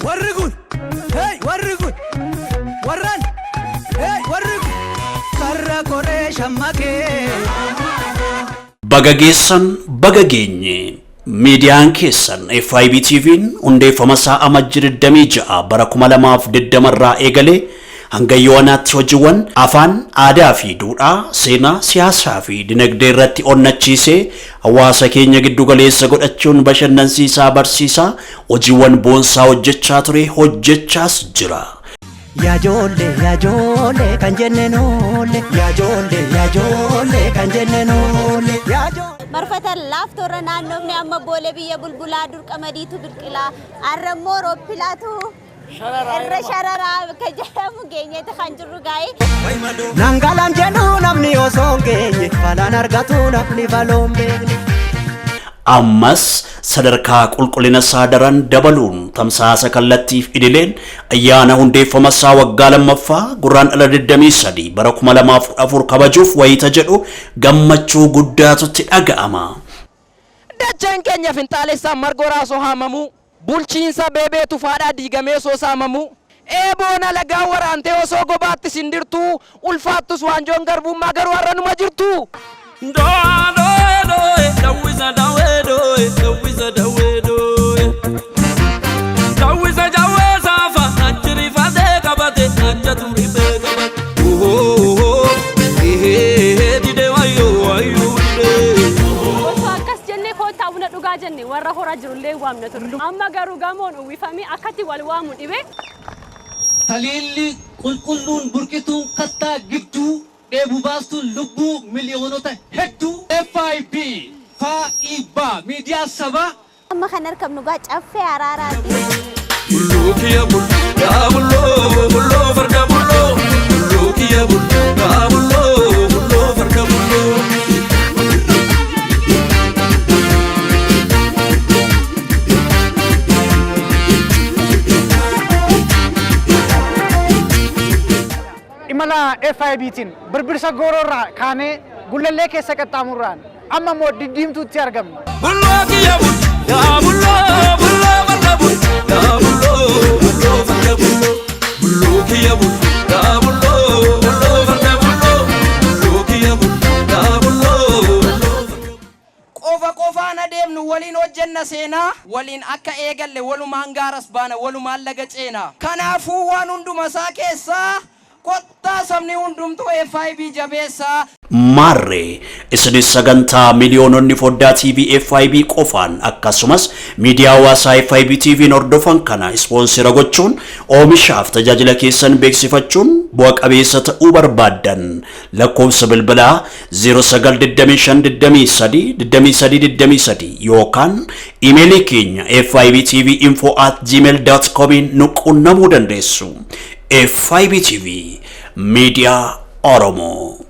warrigun hey warrigun warran hey warrigun karra kore shammake bagageessan bagageenye Midiyaan keessan FIB TV'n hundeeffama isaa amajjii 26 bara 2020 irraa eegalee hanga yoonatti hojiiwwan afaan aadaa fi duudhaa seenaa siyaasaa fi dinagdee irratti onnachiisee hawaasa keenya giddu galeessa godhachuun bashannansiisaa barsiisaa hojiiwwan boonsaa hojjechaa ture hojjechaas jira. Ya jole kan jennenole ya jole kan jennenole ya jole marfata laaftoora naannoofne amma boolee biyya bulbulaa dur qamadiitu birqilaa arrammoo rooppilaatu irra shararaa ka jedhamu geenyeeti kan jirru gaa'e nangalaan jedhu namni osoo geenye falaan argatu namni faloon beekne ammas sadarkaa qulqullina saadaran dabaluun tamsaasa kallattiif idileen ayyaana hundeeffama isaa waggaa lammaffaa guraandhala 23 bara 2014 kabajuuf wayita jedhu gammachuu guddaatutti dhaga'ama. Dacheen keenya finxaalessaa margoraa soo haamamu bulchiinsa beebee tufaadhaa diigamee soo saamamu eeboona lagaa waraantee osoo gobaatti sindirtuu ulfaattus waanjoon garbummaa garuu har'a numa jirtu. jenne warra hora jirullee waamna turre amma garuu gamoon uwwifamee akkatti wal waamu dhibe taliilli qulqulluun burqituun kattaa gidduu dheebu baastuun lubbuu miliyoonota hedduu FIB faa'iba miidiyaa sabaa amma kan argamnu gaa caffee araaraati bulloo kiyya bulloo farda bulloo kiyya bulloo farda bulloo imala FIB tin birbirsa gororra kaane gullalee keessa qaxxaamurraan amma moo diddiimtuutti argamna bulloo kiyya bulloo farda bulloo farda bulloo kiyya bulloo farda bulloo kiyya bulloo qofaan adeemnu waliin hojjenna seenaa waliin akka eegalle walumaan gaaras baana walumaan laga ceenaa kanaafuu waan hunduma isaa keessaa kotta sabni hundumtu FIB jabeessa marre isinis sagantaa miliyoononni foddaa TV FIB qofaan akkasumas miidiyaa hawaasaa FIB TV hordofan kana ispoonsira gochuun oomishaaf tajaajila keessan beeksifachuun bu'a qabeessa ta'uu barbaaddan lakkoofsa bilbilaa 0925232323 yookaan iimeelii keenya fibtvinfo@gmail.com nu quunnamuu dandeessu. FIB TV Media Oromo.